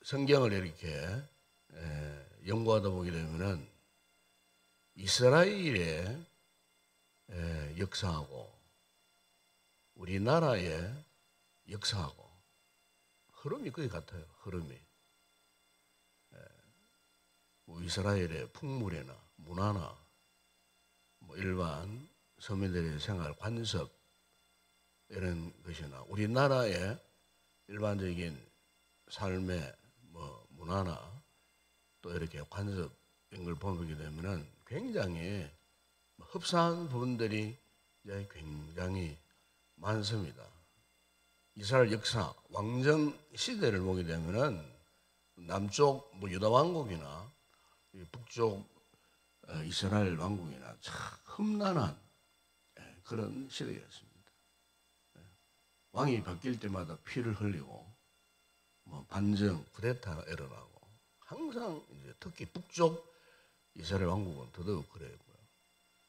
성경을 이렇게 연구하다 보게 되면은 이스라엘의 역사하고 우리나라의 역사하고 흐름이 거의 같아요. 흐름이 뭐 이스라엘의 풍물이나 문화나 뭐 일반 서민들의 생활 관습 이런 것이나 우리나라의 일반적인 삶의 뭐 문화나 또 이렇게 관습 이런 걸 보게 되면은 굉장히 흡사한 부분들이 이제 굉장히 많습니다. 이스라엘 역사, 왕정 시대를 보게 되면은 남쪽 뭐 유다 왕국이나 북쪽 이스라엘 왕국이나 참 험난한 그런 시대였습니다. 왕이 바뀔 때마다 피를 흘리고 뭐 반정, 쿠데타가 일어나고 항상 이제 특히 북쪽 이스라엘 왕국은 더더욱 그랬고요.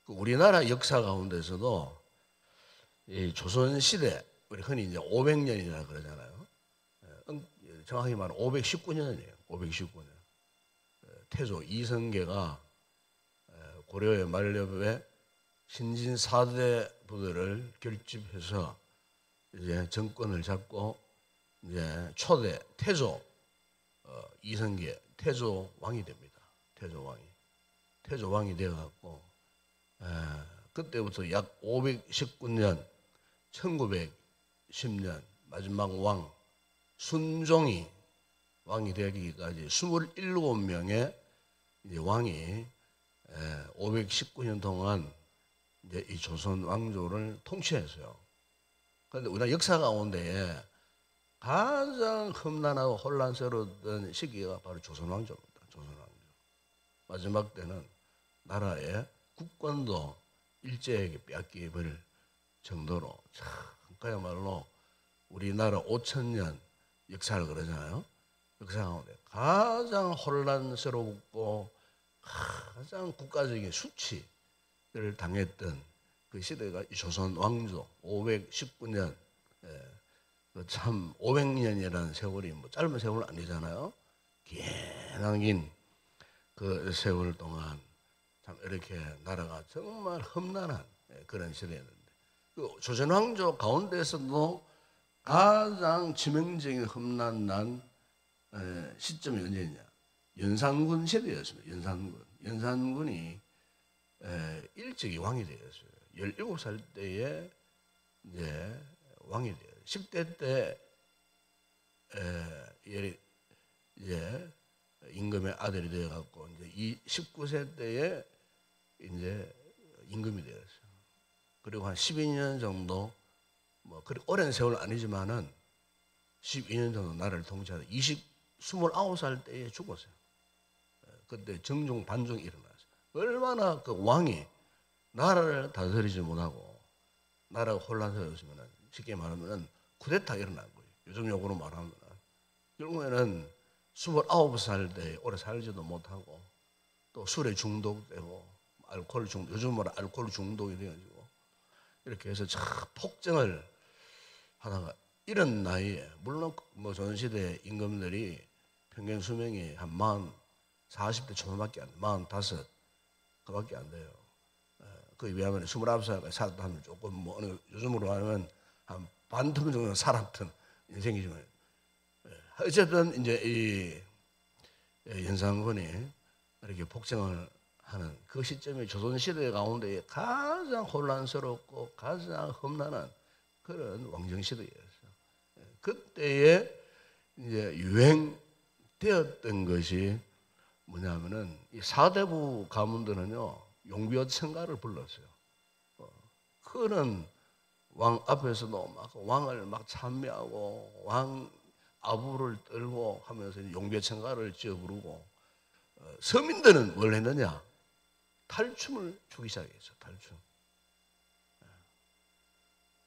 우리나라 역사 가운데서도 이 조선 시대 우리 흔히 이제 500년이라 그러잖아요. 정확히 말하면 519년이에요. 519년. 태조 이성계가 고려의 만렵에 신진 4대 부대를 결집해서 이제 정권을 잡고 이제 초대 태조 이성계 태조 왕이 됩니다. 태조 왕이 되어갖고 그때부터 약 519년 1910년 마지막 왕 순종이 왕이 되기까지 27명의 이제 왕이 519년 동안 이제 이 조선 왕조를 통치했어요. 그런데 우리나라 역사 가운데 가장 험난하고 혼란스러웠던 시기가 바로 조선 왕조입니다. 조선 왕조. 마지막 때는 나라의 국권도 일제에게 뺏기버릴 정도로 참 그야말로 우리나라 5천년 역사를 그러잖아요. 역사 가운데 가장 혼란스럽고 가장 국가적인 수치를 당했던 그 시대가 이 조선 왕조 519년 참 500년이라는 세월이 뭐 짧은 세월 아니잖아요. 긴 그 세월 동안 참 이렇게 나라가 정말 험난한 그런 시대였는데 그 조선 왕조 가운데서도 가장 치명적인 험난한 시점이 언제냐? 연산군 시대였습니다. 연산군이 일찍이 왕이 되었어요. 17살 때에 이제 왕이 돼요. 10대 때 이제 임금의 아들이 되어갖고 이제 19세 때에 이제 임금이 되었어요. 그리고 한 12년 정도 뭐 그렇게 오랜 세월 아니지만은 12년 정도 나라를 통치하다 29살 때에 죽었어요. 그때 정종 반종이 일어났어요. 얼마나 그 왕이 나라를 다스리지 못하고 나라가 혼란스러웠으면은 쉽게 말하면은 쿠데타 일어난 거예요. 요즘 용어로 말하면 결국에는 29살 때 오래 살지도 못하고 또 술에 중독되고 알코올 중독, 요즘 말하면 알코올 중독이 돼가지고 이렇게 해서 참 폭정을 하다가 이런 나이에 물론 뭐 조선시대 임금들이 평균 수명이 한 40대 초반밖에 안 돼, 45 그밖에 안 돼요. 그에 비하면 29살까지 살았다 하면 조금 뭐 어느 요즘으로 하면 한 반텀 정도 살았던 인생이지만 어쨌든 이제 이 연산군이 이렇게 폭정을 하는 그 시점이 조선시대 가운데 가장 혼란스럽고 가장 험난한 그런 왕정시대였어요. 그때에 이제 유행되었던 것이 뭐냐면은 이 사대부 가문들은요 용비어 청가를 불렀어요. 그는 왕 앞에서도 막 왕을 막 찬미하고 왕 아부를 떨고 하면서 용비어 청가를 지어 부르고 서민들은 뭘 했느냐? 탈춤을 추기 시작했어요. 탈춤.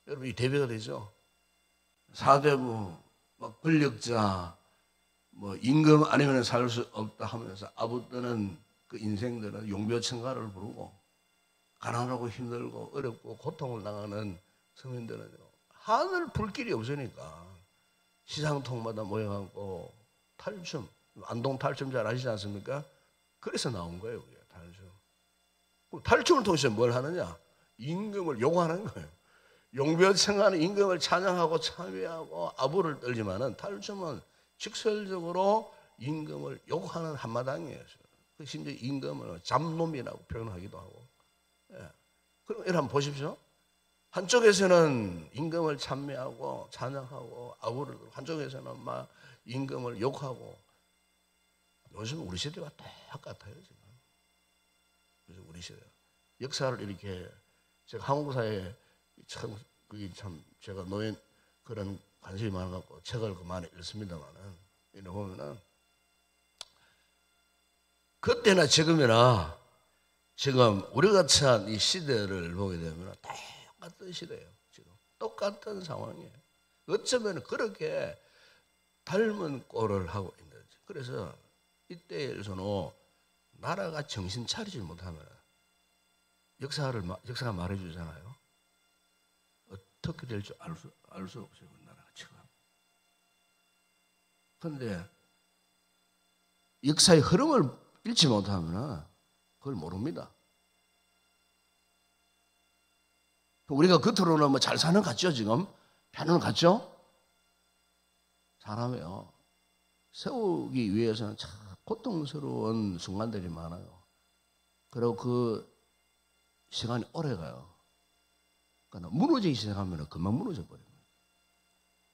여러분 이 대비가 되죠? 사대부, 막 권력자, 뭐 임금 아니면 살 수 없다 하면서 아부 떠는 그 인생들은 용비어 청가를 부르고 가난하고 힘들고 어렵고 고통을 당하는 서민들은 하늘 불길이 없으니까 시상통마다 모여갖고 탈춤, 안동 탈춤 잘 아시지 않습니까? 그래서 나온 거예요, 그게 탈춤. 탈춤을 통해서 뭘 하느냐? 임금을 요구하는 거예요. 용변청하는 임금을 찬양하고 참여하고 아부를 떨지만은 탈춤은 직설적으로 임금을 요구하는 한마당이에요. 심지어 임금을 잡놈이라고 표현하기도 하고. 예. 그럼 이걸 한번 보십시오. 한쪽에서는 임금을 찬미하고 찬양하고 아부를 떨고 한쪽에서는 막 임금을 욕하고. 요즘 우리 시대가 똑같아요 지금. 요즘 우리 시대 역사를 이렇게 제가 한국 사회에 참 제가 노인 그런 관심이 많아갖고 책을 많이 읽습니다만은 이래 보면은 그때나 지금이나 지금 우리가 처한 이 시대를 보게 되면 똑같은 시대예요. 지금 똑같은 상황이에요. 어쩌면 그렇게 닮은 꼴을 하고 있는 거죠. 그래서 이때에서는 나라가 정신 차리지 못하면 역사가 말해주잖아요. 어떻게 될 줄 알 수 없어요. 그 나라가 지금. 그런데 역사의 흐름을 잃지 못하면 그걸 모릅니다. 우리가 겉으로는 뭐 잘 사는 것 같죠, 지금? 편은 같죠? 사람이요. 세우기 위해서는 참 고통스러운 순간들이 많아요. 그리고 그 시간이 오래 가요. 그러니까 무너지기 시작하면 금방 무너져 버립니다.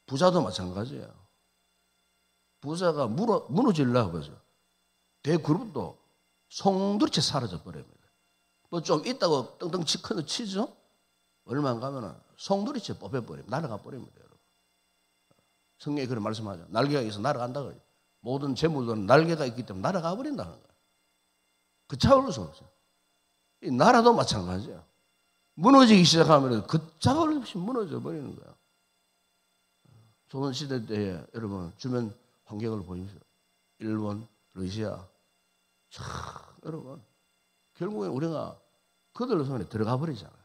부자도 마찬가지예요. 부자가 무너지려고 하죠. 대그룹도 송두리째 사라져 버립니다. 또 좀 있다고 떵떵 치죠? 얼마 안 가면 송두리째 뽑혀버립니다. 날아가 버립니다, 여러분. 성경에 그런 말씀하죠. 날개가 있어 날아간다고 해요. 모든 재물들은 날개가 있기 때문에 날아가 버린다는 거예요. 걷잡을 수 없어요. 이 나라도 마찬가지예요. 무너지기 시작하면 걷잡을 수 없이 무너져 버리는 거예요. 조선시대 때에 여러분 주변 환경을 보십시오. 일본, 러시아. 참, 여러분 결국엔 우리가 그들 손에 들어가 버리잖아요.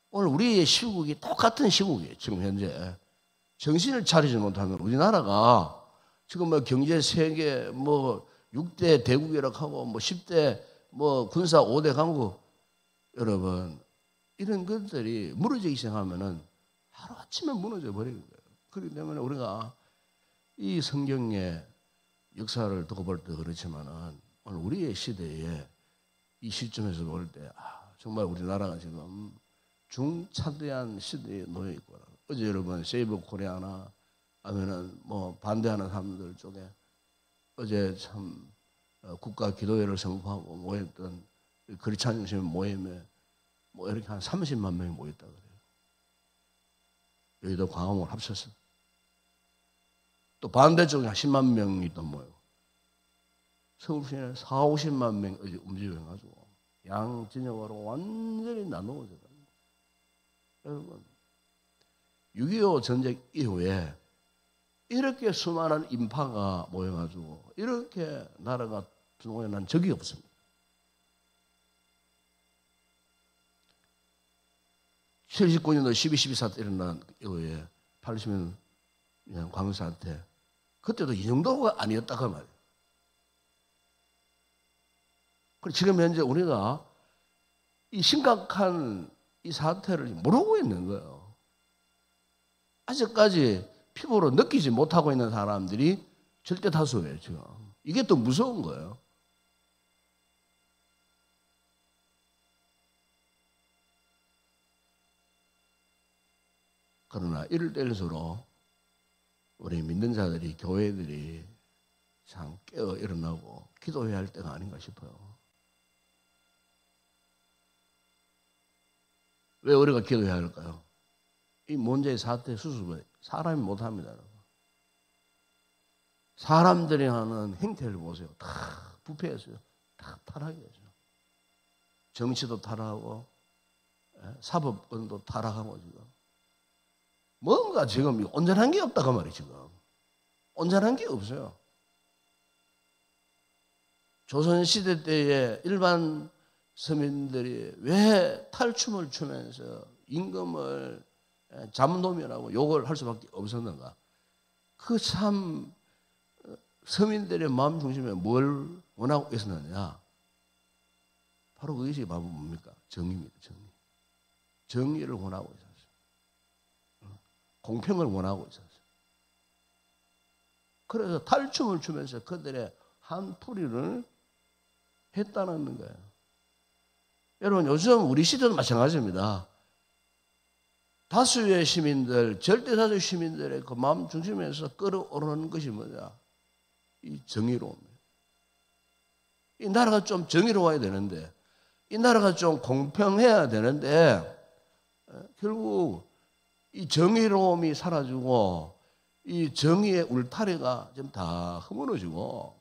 오늘 우리의 시국이 똑같은 시국이에요. 지금 현재 정신을 차리지 못하면 우리나라가 지금 뭐 경제 세계 뭐 6대 대국이라고 하고 뭐 10대 뭐 군사 5대 강국 여러분 이런 것들이 무너지기 시작하면은 하루아침에 무너져 버리는 거예요. 그렇기 때문에 우리가 이 성경의 역사를 두고 볼 때 그렇지만은 오늘 우리의 시대에 이 시점에서 볼 때 정말 우리나라가 지금 중차대한 시대에 놓여 있구나. 어제 여러분 세이브 코리아나 하면은 뭐 반대하는 사람들 쪽에 어제 참 국가 기도회를 선포하고 모였던 크리스찬 중심 모임에 뭐 이렇게 한 30만 명이 모였다 그래요. 여의도 광화문 합쳐서 또 반대쪽에 한 10만 명이 또 모여. 서울시내 40~50만 명 움직여가지고 양 진영으로 완전히 나누어져. 여러분 6.25 전쟁 이후에 이렇게 수많은 인파가 모여가지고 이렇게 나라가 동원한 적이 없습니다. 79년도 12.12 사태 일어난 이후에 80년 광주 사태 그때도 이 정도가 아니었다고 말이에요. 그리고 지금 현재 우리가 이 심각한 이 사태를 모르고 있는 거예요. 아직까지 피부로 느끼지 못하고 있는 사람들이 절대 다수예요, 지금. 이게 또 무서운 거예요. 그러나 이럴 때일수록 우리 믿는 자들이, 교회들이 참 깨어 일어나고 기도해야 할 때가 아닌가 싶어요. 왜 우리가 기도해야 할까요? 이 문제의 사태 수습을 사람이 못합니다. 사람들이 하는 행태를 보세요. 다 부패했어요. 다 타락했죠. 정치도 타락하고 사법권도 타락하고 지금 뭔가 지금 온전한 게 없다고 말이에요. 지금 온전한 게 없어요. 조선시대 때에 일반 서민들이 왜 탈춤을 추면서 임금을 잠놈이라고 욕을 할 수밖에 없었는가? 그 참 서민들의 마음 중심에 뭘 원하고 있었느냐? 바로 그것이 바로 뭡니까? 정의입니다. 정의. 정의를 원하고 있었어요. 공평을 원하고 있었어요. 그래서 탈춤을 추면서 그들의 한풀이를 했다는 거예요. 여러분, 요즘 우리 시대도 마찬가지입니다. 다수의 시민들, 절대다수 시민들의 그 마음 중심에서 끌어오르는 것이 뭐냐? 이 정의로움이에요. 이 나라가 좀 정의로워야 되는데, 이 나라가 좀 공평해야 되는데, 결국 이 정의로움이 사라지고 이 정의의 울타리가 지금 다 허물어지고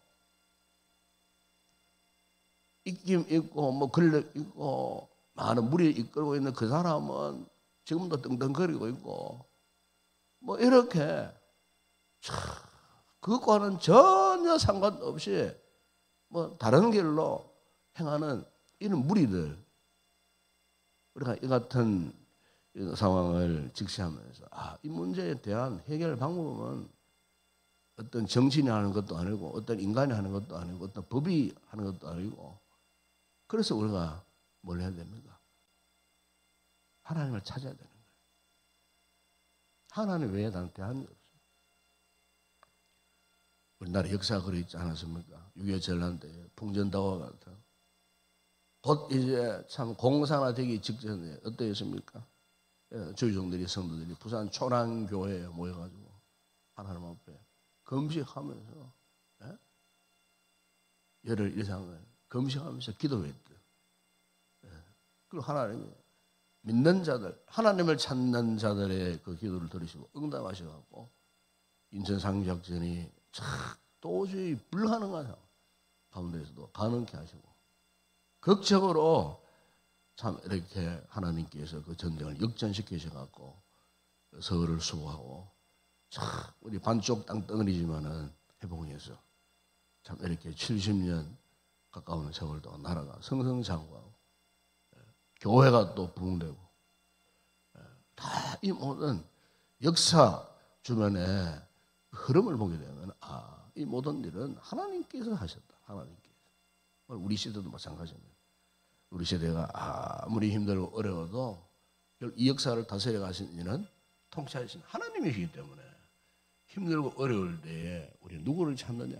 입김 있고 뭐 권력 있고 많은 무리 이끌고 있는 그 사람은 지금도 떵떵거리고 있고 뭐 이렇게 그것과는 전혀 상관없이 뭐 다른 길로 행하는 이런 무리들, 우리가 이 같은 상황을 직시하면서 이 문제에 대한 해결 방법은 어떤 정신이 하는 것도 아니고 어떤 인간이 하는 것도 아니고 어떤 법이 하는 것도 아니고, 그래서 우리가 뭘 해야 됩니까? 하나님을 찾아야 되는 거예요. 하나님 외에 나는 대안이 없어요. 우리나라 역사가 그러 있지 않았습니까? 6.25 전란 때 풍전다와 같은 곧 이제 참 공산화되기 직전에 어떠했습니까? 주의종들이 성도들이 부산 초랑교회에 모여가지고 하나님 앞에 금식하면서 열흘 이상을 금식하면서 기도했대. 그리고 하나님이 믿는 자들, 하나님을 찾는 자들의 그 기도를 들으시고 응답하셔갖고 인천 상륙작전이 도저히 불가능한 가운데서도 가능케 하시고 극적으로 참 이렇게 하나님께서 그 전쟁을 역전시키셔갖고 서울을 수호하고 참 우리 반쪽 땅덩어리지만은 회복해서 참 이렇게 70년 가까운 세월 동안 나라가 승승장구하고 교회가 또 부흥되고 다 이 모든 역사 주변에 흐름을 보게 되면 이 모든 일은 하나님께서 하셨다. 하나님께서. 우리 시대도 마찬가지입니다. 우리 시대가 아무리 힘들고 어려워도 이 역사를 다스려 가신 이는 통치하신 하나님이시기 때문에 힘들고 어려울 때에 우리 누구를 찾느냐?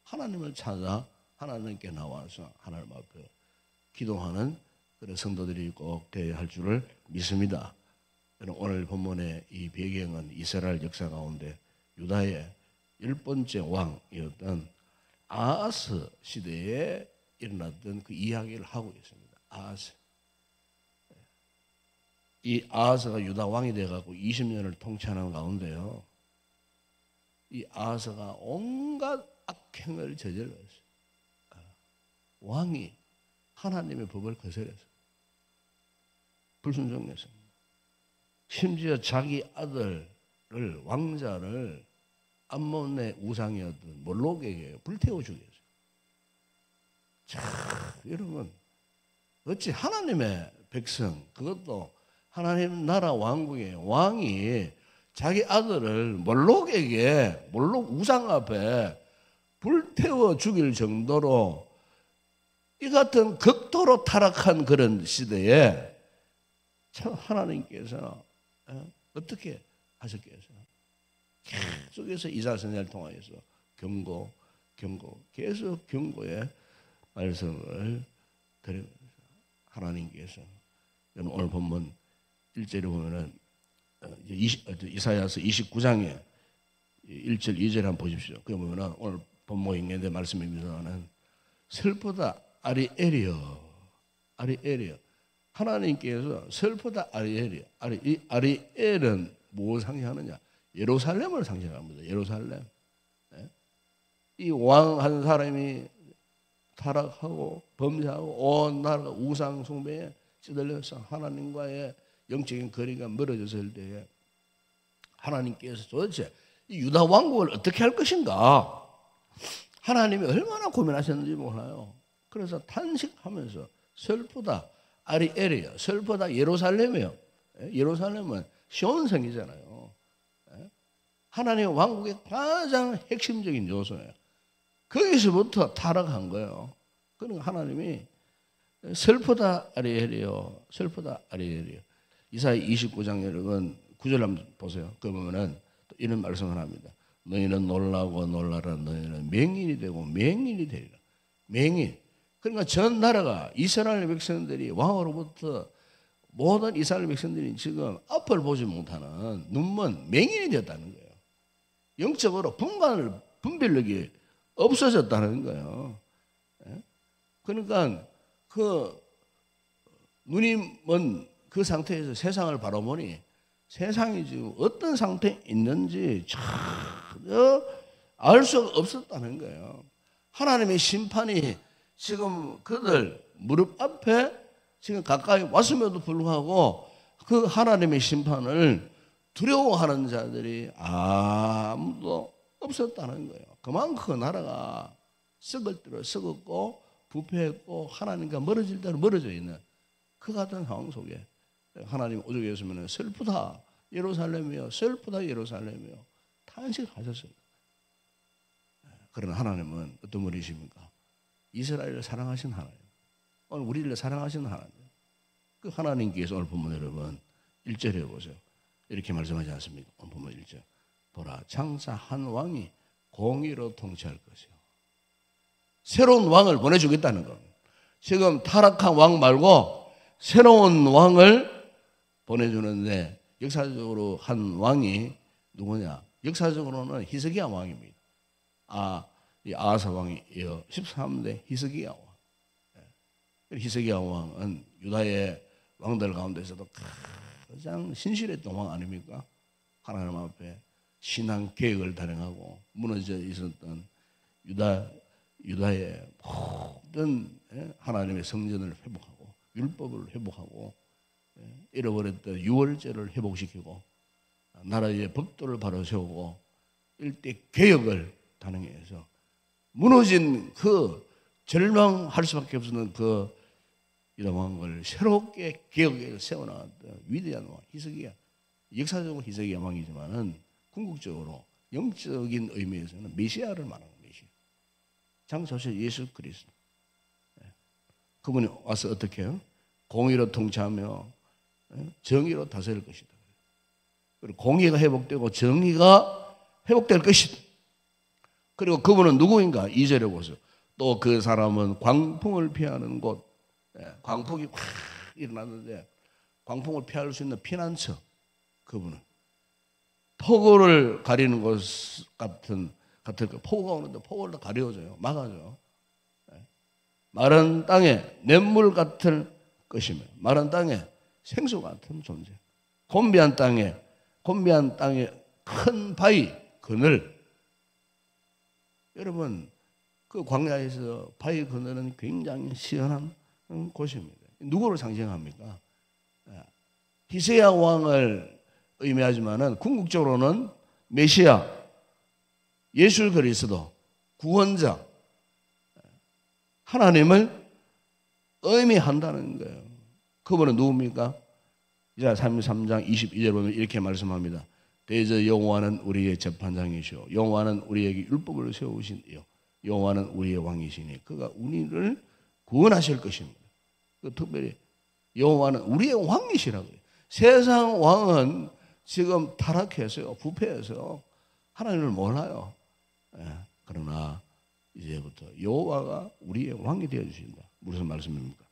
하나님을 찾아 하나님께 나와서 하나님 앞에 기도하는 그런 성도들이 꼭 되어야 할 줄을 믿습니다. 오늘 본문의 이 배경은 이스라엘 역사 가운데 유다의 10번째 왕이었던 아하스 시대에 일어났던 그 이야기를 하고 있습니다. 아하스. 이 아하스가 유다 왕이 돼가지고 20년을 통치하는 가운데요, 이 아하스가 온갖 악행을 저질렀어요. 왕이 하나님의 법을 거스렸어요. 불순종했습니다. 심지어 자기 아들을, 왕자를 암몬의 우상이었던 몰록에게 불태워 죽였어요. 자, 여러분, 어찌 하나님의 백성, 그것도 하나님 나라 왕국의 왕이 자기 아들을 몰록 우상 앞에 불태워 죽일 정도로 이 같은 극도로 타락한 그런 시대에 참 하나님께서 어떻게 하셨겠어요? 계속해서 이사야 선지자를 통하여서 경고, 계속 경고의 말씀을 드리면서 하나님께서 오늘 본문 1절에 보면은 이사야서 29장에 1절, 2절 한번 보십시오. 그래 보면은 오늘 본문 인간의 말씀에 비유하는 슬프다 아리엘이여. 하나님께서 슬프다 아리엘이여. 이 아리엘은 무엇을 상징하느냐? 예루살렘을 상징합니다. 예루살렘. 이 왕 한 사람이 타락하고 범죄하고 온 나라가 우상 숭배에 찌들려서 하나님과의 영적인 거리가 멀어졌을 때에 하나님께서 도대체 이 유다 왕국을 어떻게 할 것인가? 하나님이 얼마나 고민하셨는지 몰라요. 그래서 탄식하면서 슬프다 아리엘이요. 슬프다 예루살렘이요. 예루살렘은 시온성이잖아요. 하나님의 왕국의 가장 핵심적인 요소예요. 거기서부터 타락한 거예요. 그러니까 하나님이 슬프다 아리엘이요, 슬프다 아리엘이요. 이사야 29장 여러분 9절 한번 보세요. 그 보면은 이런 말씀을 합니다. 너희는 놀라고 놀라라. 너희는 맹인이 되고 맹인이 되리라. 맹인. 그러니까 전 나라가 이스라엘 백성들이 왕으로부터 모든 이스라엘 백성들이 지금 앞을 보지 못하는 눈먼 맹인이 되었다는 거예요. 영적으로 분별력이 없어졌다는 거예요. 그러니까 그 눈이 먼 그 상태에서 세상을 바라보니 세상이 지금 어떤 상태에 있는지 전혀 알 수가 없었다는 거예요. 하나님의 심판이 지금 그들 무릎 앞에 지금 가까이 왔음에도 불구하고 그 하나님의 심판을 두려워하는 자들이 아무도 없었다는 거예요. 그만큼 그 나라가 썩을 대로 썩었고 부패했고 하나님과 멀어질 대로 멀어져 있는 그 같은 상황 속에 하나님 오죽했으면 슬프다 예루살렘이여, 슬프다 예루살렘이여 탄식하셨어요. 그러나 하나님은 어떤 분이십니까? 이스라엘을 사랑하신 하나님, 오늘 우리를 사랑하신 하나님. 그 하나님께서 오늘 본문 여러분 1절에 보세요. 이렇게 말씀하지 않습니까? 오늘 본문 1절. 보라, 장차 한 왕이 공의로 통치할 것이요. 새로운 왕을 보내주겠다는 겁니다. 지금 타락한 왕 말고 새로운 왕을 보내주는데 역사적으로 한 왕이 누구냐? 역사적으로는 히스기야 왕입니다. 이 아하스 왕이요. 13대 히스기야 왕. 히스기야 왕은 유다의 왕들 가운데서도 가장 신실했던 왕 아닙니까? 하나님 앞에 신앙 계획을 단행하고 무너져 있었던 유다의 모든 하나님의 성전을 회복하고 율법을 회복하고 잃어버렸던 유월절을 회복시키고 나라의 법도를 바로 세우고 일대 개혁을 단행해서 무너진 그 절망할 수밖에 없었던 그 이런 왕을 새롭게 개혁해서 세워나갔던 위대한 왕 히스기야. 역사적으로 히스기야 왕이지만은 궁극적으로 영적인 의미에서는 메시아를 말하는 메시아. 장소시 예수 그리스도. 그분이 와서 어떻게 해요? 공의로 통치하며 정의로 다스릴 것이다. 그리고 공의가 회복되고 정의가 회복될 것이다. 그리고 그분은 누구인가? 2절에 보세요. 또 그 사람은 광풍을 피하는 곳, 광풍이 확 일어났는데 광풍을 피할 수 있는 피난처. 그분은 폭우를 가리는 것 같은 폭우가 오는데 폭우를 다 가려줘요. 막아줘요. 마른 땅에 냇물 같을 것이며 마른 땅에 생수 같은 존재. 곤비한 땅에 큰 바위 그늘. 여러분 그 광야에서 바위 그늘은 굉장히 시원한 곳입니다. 누구를 상징합니까? 히스기야 왕을 의미하지만은 궁극적으로는 메시아, 예수 그리스도, 구원자, 하나님을 의미한다는 거예요. 그분은 누굽니까? 이사야 33장 22절 보면 이렇게 말씀합니다. 대저 여호와는 우리의 재판장이시오. 여호와는 우리에게 율법을 세우신 이요. 여호와는 우리의 왕이시니 그가 우리를 구원하실 것입니다. 특별히 여호와는 우리의 왕이시라고요. 세상 왕은 지금 타락해서요, 부패해서 하나님을 몰라요. 그러나 이제부터 여호와가 우리의 왕이 되어 주신다. 무슨 말씀입니까?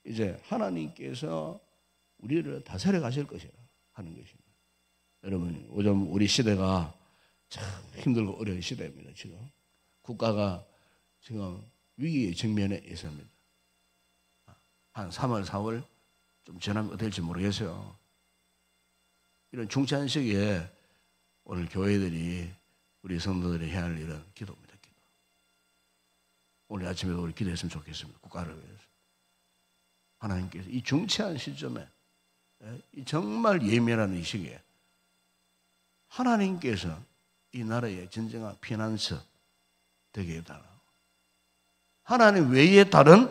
이제 하나님께서 우리를 다스려 가실 것이라 하는 것입니다. 여러분, 요즘 우리 시대가 참 힘들고 어려운 시대입니다. 지금 국가가 지금 위기의 직면에 있습니다. 한 3월, 4월 좀 지나면 어떨지 모르겠어요. 이런 중차한 시기에 오늘 교회들이 우리 성도들이 해야 할 일은 기도입니다. 기도. 오늘 아침에도 우리 기도했으면 좋겠습니다. 국가를 위해서. 하나님께서 이 중차한 시점에 이 정말 예민한 이 시기에 하나님께서 이 나라의 진정한 피난처 되게 해달라. 하나님 외에 다른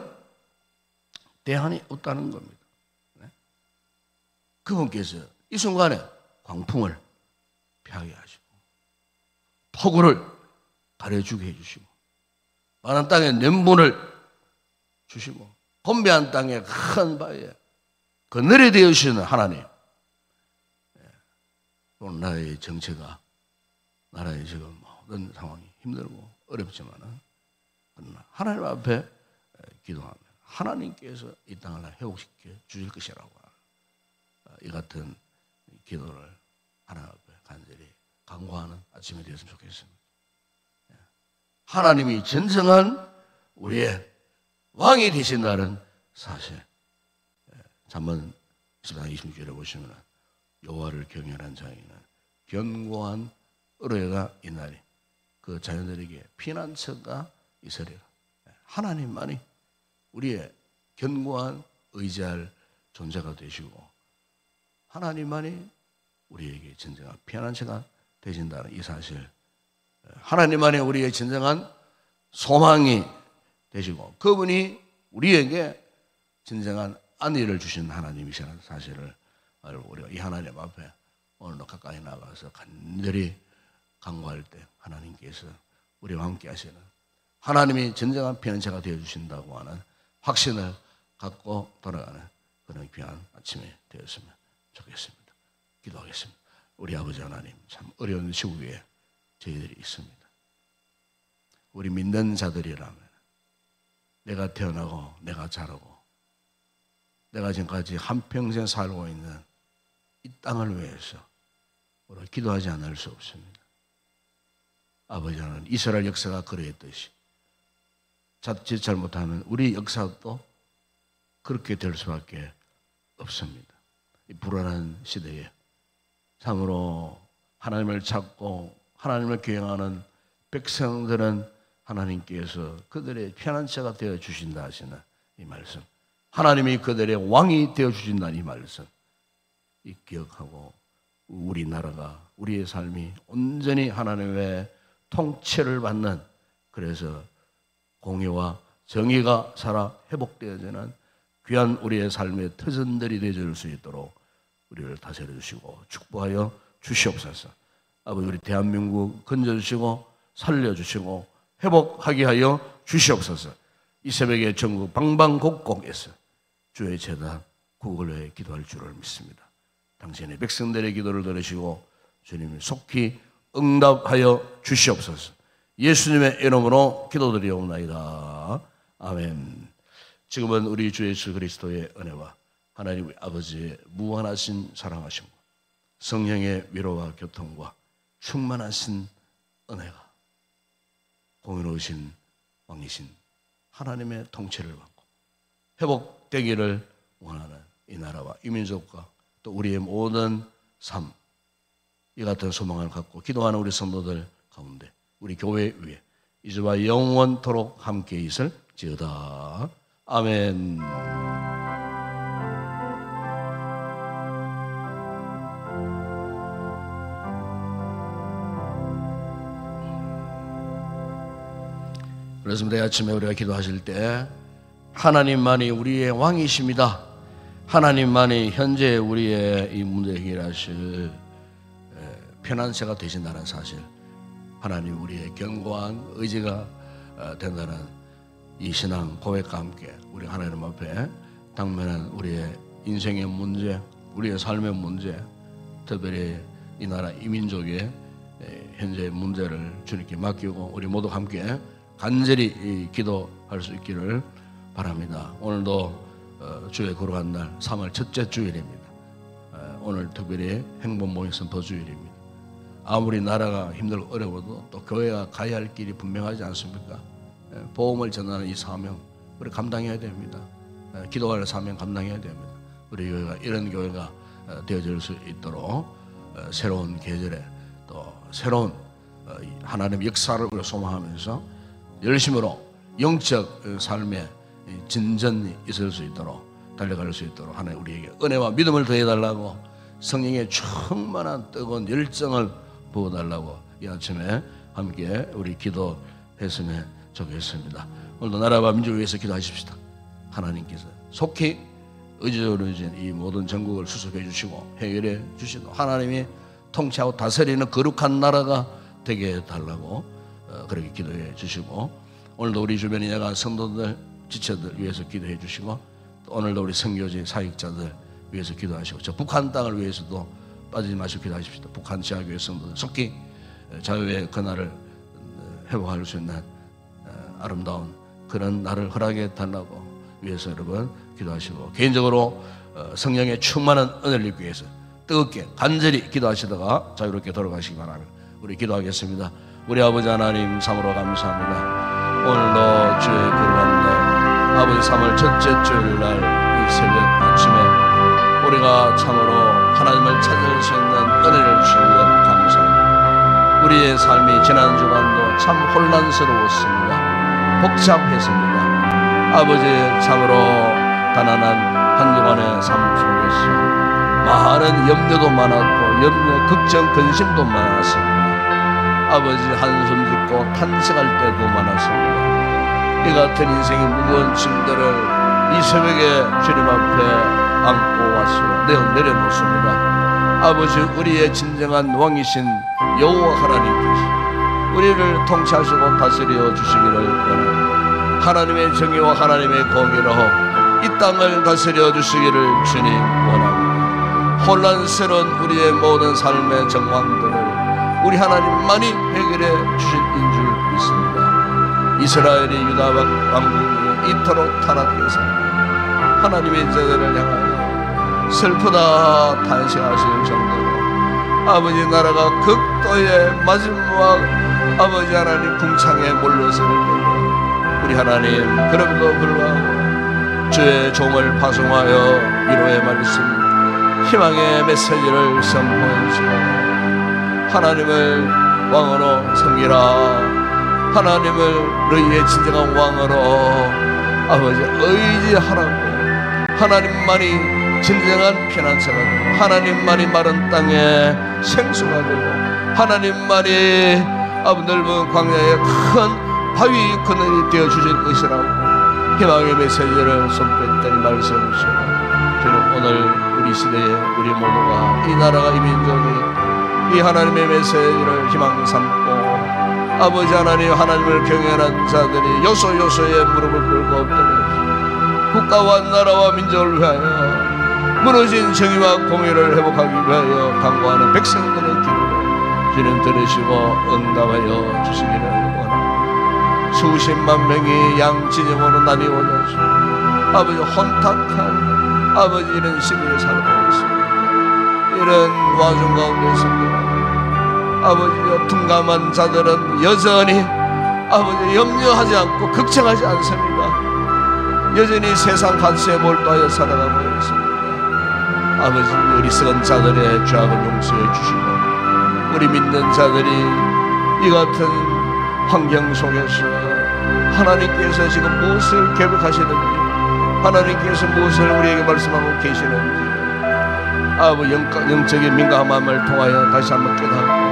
대안이 없다는 겁니다. 그분께서 이 순간에 광풍을 피하게 하시고 폭우를 가려주게 해주시고 많은 땅에 냉분을 주시고 건배한 땅에 큰 바위에 그늘이 되어주시는 하나님. 오늘 나라의 정체가 나라의 지금 모든 상황이 힘들고 어렵지만은 하나님 앞에 기도하면 하나님께서 이 땅을 회복시켜 주실 것이라고 이 같은 기도를 하나님 앞에 간절히 간구하는 아침이 되었으면 좋겠습니다. 하나님이 진정한 우리의 왕이 되신다는 사실. 잠언 14장 26절에 보시면 여호와를 경외하는 자에게는 견고한 의뢰가 있나니 그 자녀들에게 피난처가 있으리라. 하나님만이 우리의 견고한 의지할 존재가 되시고 하나님만이 우리에게 진정한 피난처가 되신다는 이 사실. 하나님만이 우리의 진정한 소망이 되시고 그분이 우리에게 진정한 안위를 주신 하나님이시라는 사실을 알고 우리가 이 하나님 앞에 오늘도 가까이 나가서 간절히 간구할 때 하나님께서 우리와 함께 하시는 하나님이 진정한 피난처가 되어주신다고 하는 확신을 갖고 돌아가는 그런 귀한 아침이 되었으면 좋겠습니다. 기도하겠습니다. 우리 아버지 하나님, 참 어려운 시국에 저희들이 있습니다. 우리 믿는 자들이라면 내가 태어나고 내가 자라고 내가 지금까지 한평생 살고 있는 이 땅을 위해서 우리가 기도하지 않을 수 없습니다. 아버지 하나님, 이스라엘 역사가 그러했듯이 자칫 잘못하면 우리 역사도 그렇게 될 수밖에 없습니다. 이 불안한 시대에 참으로 하나님을 찾고 하나님을 경외하는 백성들은 하나님께서 그들의 피난처가 되어 주신다 하시는 이 말씀, 하나님이 그들의 왕이 되어 주신다는 이 말씀, 이 기억하고 우리나라가 우리의 삶이 온전히 하나님의 통치를 받는, 그래서 공의와 정의가 살아 회복되어지는 귀한 우리의 삶의 터전들이 되어질 수 있도록 우리를 다스려 주시고 축복하여 주시옵소서. 아버지, 우리 대한민국 건져주시고 살려주시고 회복하게 하여 주시옵소서. 이 새벽에 전국 방방곡곡에서 주의 제단 구국을 위해 기도할 줄을 믿습니다. 당신의 백성들의 기도를 들으시고 주님이 속히 응답하여 주시옵소서. 예수님의 이름으로 기도드리옵나이다. 아멘. 지금은 우리 주 예수 그리스도의 은혜와 하나님 아버지의 무한하신 사랑하심과 성령의 위로와 교통과 충만하신 은혜가 공의로우신 왕이신 하나님의 통치를 받고 회복되기를 원하는 이 나라와 이 민족과 또 우리의 모든 삶, 이 같은 소망을 갖고 기도하는 우리 성도들 가운데 우리 교회 위에 이제와 영원토록 함께 있을지어다. 아멘. 그렇습니다. 아침에 우리가 기도하실 때 하나님만이 우리의 왕이십니다. 하나님만이 현재 우리의 이 문제 해결하실 편안세가 되신다는 사실, 하나님 우리의 견고한 의지가 된다는 이 신앙 고백과 함께 우리 하나님 앞에 당면한 우리의 인생의 문제, 우리의 삶의 문제, 특별히 이 나라 이 민족의 현재의 문제를 주님께 맡기고 우리 모두 함께 간절히 기도할 수 있기를 바랍니다. 오늘도 주의 거룩한 날 3월 첫째 주일입니다. 오늘 특별히 행복모임 선포 주일입니다. 아무리 나라가 힘들고 어려워도 또 교회가 가야 할 길이 분명하지 않습니까? 복음을 전하는 이 사명 우리 감당해야 됩니다. 기도할 사명 감당해야 됩니다. 우리 교회가 이런 교회가 되어질 수 있도록 새로운 계절에 또 새로운 하나님의 역사를 우리가 소망하면서 열심으로 영적 삶에 진전이 있을 수 있도록 달려갈 수 있도록 하나님 우리에게 은혜와 믿음을 더해달라고 성령의 충만한 뜨거운 열정을 부어달라고 이 아침에 함께 우리 기도했으면 좋겠습니다. 오늘도 나라와 민족을 위해서 기도하십시다. 하나님께서 속히 의지저지진 이 모든 전국을 수습해 주시고 해결해 주시고 하나님이 통치하고 다스리는 거룩한 나라가 되게 해달라고 그렇게 기도해 주시고, 오늘도 우리 주변에 내가 성도들 지체들 위해서 기도해 주시고, 또 오늘도 우리 선교지 사역자들 위해서 기도하시고, 저 북한 땅을 위해서도 빠지지 마시고 기도하십시다. 북한 지하교회 성도들 속히 자유의 그날을 회복할 수 있는 아름다운 그런 날을 허락해 달라고 위해서 여러분 기도하시고, 개인적으로 성령의 충만한 은혜를 입기 위해서 뜨겁게 간절히 기도하시다가 자유롭게 돌아가시기 바랍니다. 우리 기도하겠습니다. 우리 아버지 하나님, 참으로 감사합니다. 오늘도 주의 거룩한 날 아버지 3월 첫째 주일날 이 새벽 아침에 우리가 참으로 하나님을 찾을 수 있는 은혜를 주신 것 감사합니다. 우리의 삶이 지난 주간도 참 혼란스러웠습니다. 복잡했습니다. 아버지, 참으로 가난한 한 주간의 삶 속에서 많은 염려도 많았고 걱정, 근심도 많았습니다. 아버지, 한숨 짓고 탄식할 때도 많았습니다. 이 같은 인생의 무거운 짐들을 이 새벽에 주님 앞에 안고 와서 내려놓습니다. 아버지, 우리의 진정한 왕이신 여호와 하나님께서 우리를 통치하시고 다스려 주시기를 원합니다. 하나님의 정의와 하나님의 공의로 이 땅을 다스려 주시기를 주님 원합니다. 혼란스러운 우리의 모든 삶의 정황들을 우리 하나님만이 해결해 주실 줄 믿습니다. 이스라엘이 유다 왕국이 이토록 타락해서 하나님의 자들을 향하여 슬프다 탄식하실 정도로 아버지 나라가 극도의 마지막 아버지 하나님 궁창에 몰렸을 때 우리 하나님 그럼에도 불구하고 주의 종을 파송하여 위로의 말씀, 희망의 메시지를 선포해 주시고 하나님을 왕으로 섬기라, 하나님을 너희의 진정한 왕으로 아버지 의지하라고, 하나님만이 진정한 피난처가 되고 하나님만이 마른 땅에 생수가 되고 하나님만이 넓은 광야에 큰 바위 그늘이 되어주실 것이라고 희망의 메시지를 손뺐더니 말씀하시고, 저는 오늘 우리 시대에 우리 모두가 이 나라가 이 민족이 이 하나님의 메시지를 희망 삼고 아버지 하나님, 하나님을 경외하는 자들이 요소요소에 무릎을 꿇고 엎드려 국가와 나라와 민족을 위하여 무너진 정의와 공의를 회복하기 위하여 강구하는 백성들의 기도를 주님 들으시고 응답하여 주시기를 원합니다. 수십만 명이 양 진영으로 나뉘어져서 아버지 혼탁한 아버지 이런 시대에 살고 있습니다. 이런 와중 가운데서도 아버지 둔감한 자들은 여전히 아버지 염려하지 않고 걱정하지 않습니다. 여전히 세상 가치에 몰두하여 살아가고 있습니다. 아버지, 어리석은 자들의 죄악을 용서해 주시고 우리 믿는 자들이 이 같은 환경 속에서 하나님께서 지금 무엇을 계획하시는지, 하나님께서 무엇을 우리에게 말씀하고 계시는지 아버지 영적인 민감함을 통하여 다시 한번 깨닫고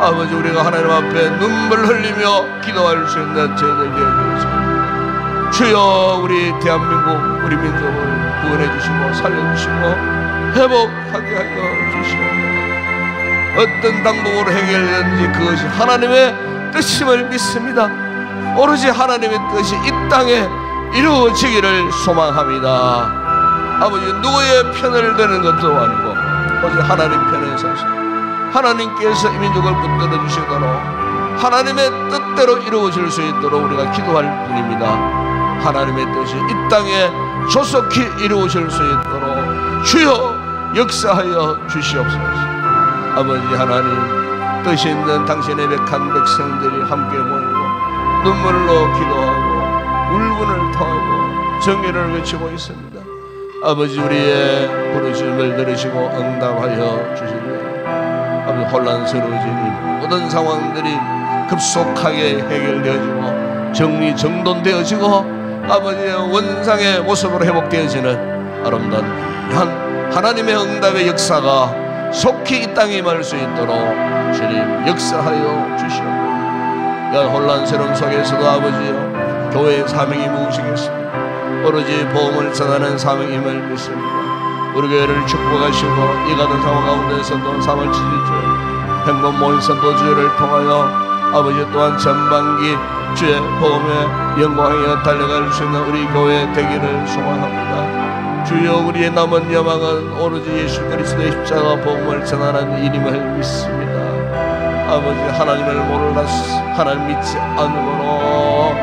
아버지 우리가 하나님 앞에 눈물 흘리며 기도할 수 있는 저희들 되게 해주시고 주여 우리 대한민국 우리 민족을 구원해 주시고 살려주시고 회복하게 하여 주시고 어떤 방법으로 해결되는지 그것이 하나님의 뜻임을 믿습니다. 오로지 하나님의 뜻이 이 땅에 이루어지기를 소망합니다. 아버지, 누구의 편을 드는 것도 아니고 오직 하나님 편에 서서 하나님께서 이 민족을 붙들어 주시도록 하나님의 뜻대로 이루어질 수 있도록 우리가 기도할 뿐입니다. 하나님의 뜻이 이 땅에 조속히 이루어질 수 있도록 주여 역사하여 주시옵소서. 아버지 하나님, 뜻이 있는 당신의 백한 백성들이 함께 모이고 눈물로 기도하고 울분을 토하고 정의를 외치고 있습니다. 아버지, 우리의 부르심을 들으시고 응답하여 주시되 아버지, 혼란스러워진 이 모든 상황들이 급속하게 해결되어지고 정리정돈되어지고 아버지의 원상의 모습으로 회복되어지는 아름다운 하나님의 응답의 역사가 속히 이 땅에 임할 수 있도록 주님 역사하여 주시옵소서. 혼란스러움 속에서도 아버지여 교회의 사명이 무엇이겠습니까? 오로지 복음을 전하는 사명임을 믿습니다. 우리 교회를 축복하시고 이 같은 상황 가운데서도 3월 7일 행복 모임 선포주의를 통하여 아버지 또한 전반기 주의 복음의 영광에 달려갈 수 있는 우리 교회 되기를 소망합니다. 주여 우리의 남은 여망은 오로지 예수 그리스도의 십자가 복음을 전하는 일임을 믿습니다. 아버지 하나님을 몰라서 하나님 믿지 않으므로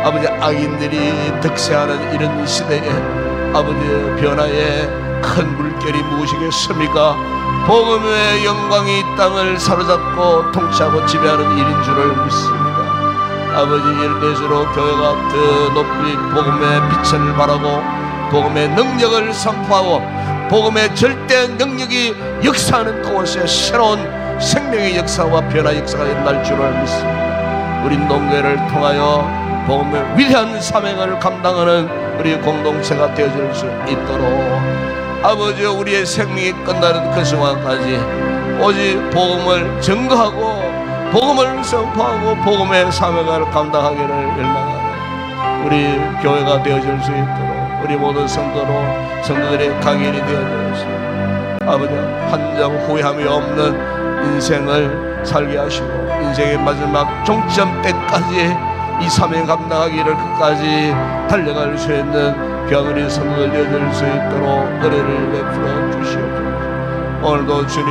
아버지 악인들이 득세하는 이런 시대에 아버지 변화에 큰 물결이 무엇이겠습니까? 복음의 영광이 이 땅을 사로잡고 통치하고 지배하는 일인 줄을 믿습니다. 아버지 이럴수록 교회가 더 높이 복음의 빛을 발하고 복음의 능력을 선포하고 복음의 절대 능력이 역사하는 그곳에 새로운 생명의 역사와 변화 역사가 일어날 줄을 믿습니다. 우리 농교회를 통하여 복음의 위대한 사명을 감당하는 우리 공동체가 되어질 수 있도록 아버지 우리의 생명이 끝나는 그 순간까지 오직 복음을 증거하고 복음을 선포하고 복음의 사명을 감당하기를 열망하는 우리 교회가 되어질 수 있도록 우리 모든 성도들의 강인이 되어질 수 있도록 아버지 한 점 후회함이 없는 인생을 살게 하시고 인생의 마지막 종점 때까지 이 사명 감당하기를 끝까지 달려갈 수 있는 병으리 성도들 되어질 수 있도록 은혜를 베풀어 주시옵소서. 오늘도 주님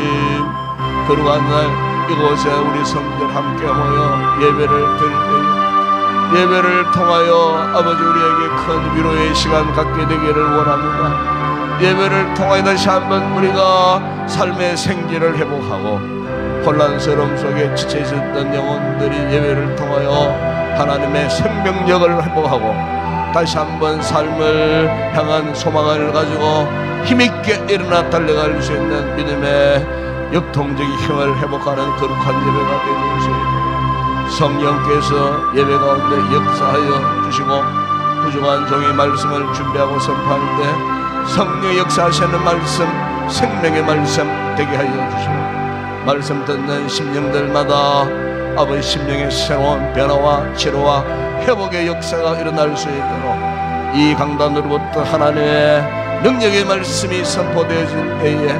거룩한 날 이곳에 우리 성도들 함께 모여 예배를 드릴 때 예배를 통하여 아버지 우리에게 큰 위로의 시간 갖게 되기를 원합니다. 예배를 통하여 다시 한번 우리가 삶의 생기를 회복하고 혼란스러움 속에 지쳐 있었던 영혼들이 예배를 통하여 하나님의 생명력을 회복하고 다시 한번 삶을 향한 소망을 가지고 힘있게 일어나 달려갈 수 있는 믿음의 역동적인 힘을 회복하는 거룩한 예배가 되는 것입니다. 성령께서 예배 가운데 역사하여 주시고 부족한 종의 말씀을 준비하고 선포할 때 성령의 역사하시는 말씀 생명의 말씀 되게 하여 주시고 말씀 듣는 심령들마다 아버지 심령의 새로운 변화와 치료와 회복의 역사가 일어날 수 있도록 이 강단으로부터 하나님의 능력의 말씀이 선포되어진 때에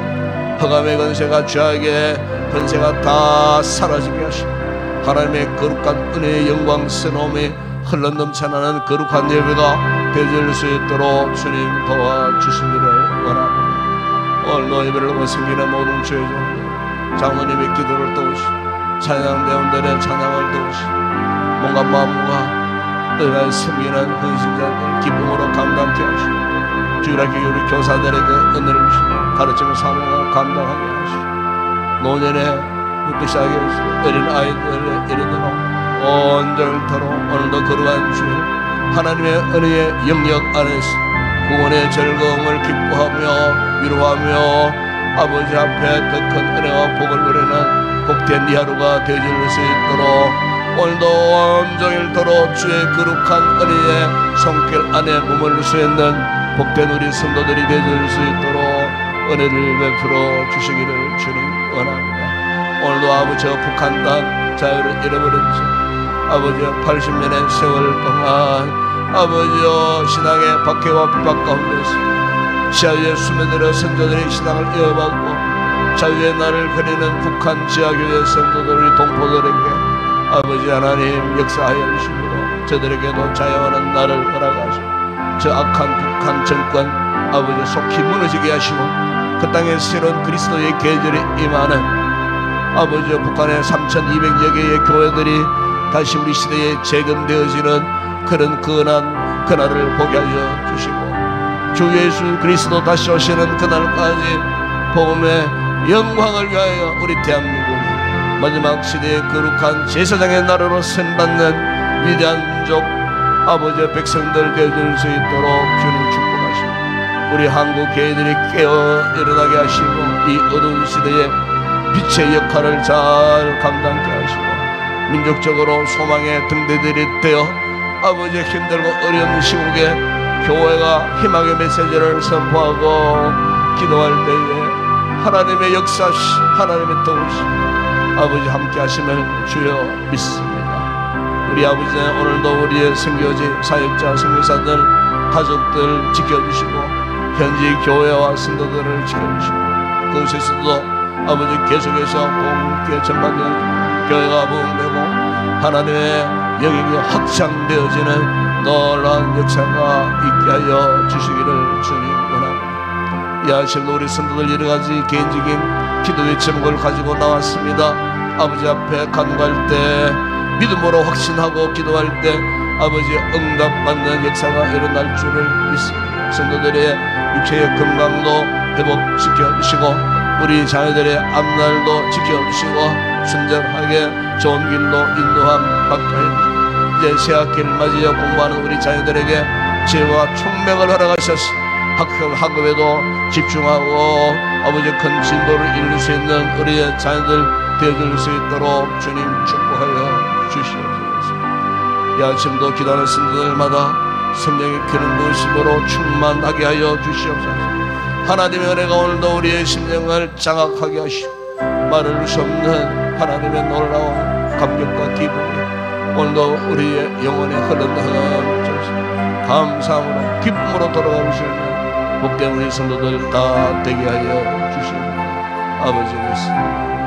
흑암의 권세가 죄악의 권세가 다 사라지게 하시고 하나님의 거룩한 은혜의 영광스러움이 흘러넘쳐나는 거룩한 예배가 되어질 수 있도록 주님 도와주시기를 원합니다. 오늘도 예배를 섬기는 모든 주의 종들 장로님의 기도를 도우시고 찬양대원들의 찬양을 도우시고 몸과 마음과 은혜를 섬기는 헌신자들 기쁨으로 감당케 하시고 주일학교 우리 교사들에게 은혜를 주시고 가르치는 사명을 감당하게 하시고 노년에부터 시작해서 어린 아이들의 이르도록 온종일토록 오늘도 거룩한 주일 하나님의 은혜의 영역 안에서 구원의 즐거움을 기뻐하며 위로하며 아버지 앞에 더 큰 은혜와 복을 누리는 복된 이 하루가 되어질 수 있도록 오늘도 온종일토록 주의 거룩한 은혜의 손길 안에 머물릴 수 있는 복된 우리 성도들이 되어질 수 있도록 은혜를 베풀어 주시기를 주님 원합니다. 오늘도 아버지 북한 땅 자유를 잃어버린 자 아버지 80년의 세월 동안 아버지 신앙의 박해와 비박 가운데서 지하에 스며들어 선조들의 신앙을 이어받고 자유의 날을 그리는 북한 지하교회 성도들 우리 동포들에게 아버지 하나님 역사하여 주시고 저들에게도 자유하는 날을 허락하시고 저 악한 북한 정권 아버지 속히 무너지게 하시고 그 땅에 새로운 그리스도의 계절이 임하는 아버지 북한의 3,200여 개의 교회들이 다시 우리 시대에 재건되어지는 그런 근한 그날을 보게 하여 주시고 주 예수 그리스도 다시 오시는 그날까지 복음의 영광을 위하여 우리 대한민국이 마지막 시대의 거룩한 제사장의 나라로 선받는 위대한 민족 아버지의 백성들 되어줄 수 있도록 주님 축복하시고 우리 한국 교회들이 깨어 일어나게 하시고 이 어두운 시대에 빛의 역할을 잘 감당케 하시고 민족적으로 소망의 등대들이 되어 아버지의 힘들고 어려운 시국에 교회가 희망의 메시지를 선포하고 기도할 때에 하나님의 역사시 하나님의 도우시 아버지 함께 하심을 주여 믿습니다. 우리 아버지 오늘도 우리의 선교지 사역자 선교사들 가족들 지켜주시고 현지 교회와 성도들을 지켜주시고 그곳에서도 아버지 계속해서 복음교회 전반적인 교회가 부흥되고 하나님의 영역이 확장되어지는 놀라운 역사가 있게 하여 주시기를 주님 원합니다. 이 아침도 우리 성도들 여러가지 개인적인 기도의 제목을 가지고 나왔습니다. 아버지 앞에 간구할 때 믿음으로 확신하고 기도할 때 아버지 응답받는 역사가 일어날 줄을 믿습니다. 성도들의 육체의 건강도 회복시켜 주시고 우리 자녀들의 앞날도 지켜주시고 순전하게 좋은 길로 인도함 받게 해주시고 이제 새학기를 맞이하여 공부하는 우리 자녀들에게 지혜와 총명을 허락하셔서 학업에도 집중하고 아버지 큰 진보를 이룰 수 있는 우리의 자녀들 되어줄 수 있도록 주님 축복하여 주시옵소서. 이 아침도 기도하는 성도들마다 성령의 기름 부으심으로 충만하게 하여 주시옵소서. 하나님의 은혜가 오늘도 우리의 심령을 장악하게 하시고 말할 수 없는 하나님의 놀라운 감격과 기쁨이 오늘도 우리의 영혼에 흐르는 감사함으로 기쁨으로 돌아갈 수 있는 복된 우리 성도들 다 되게 하여 주시옵소서. 아버지 말씀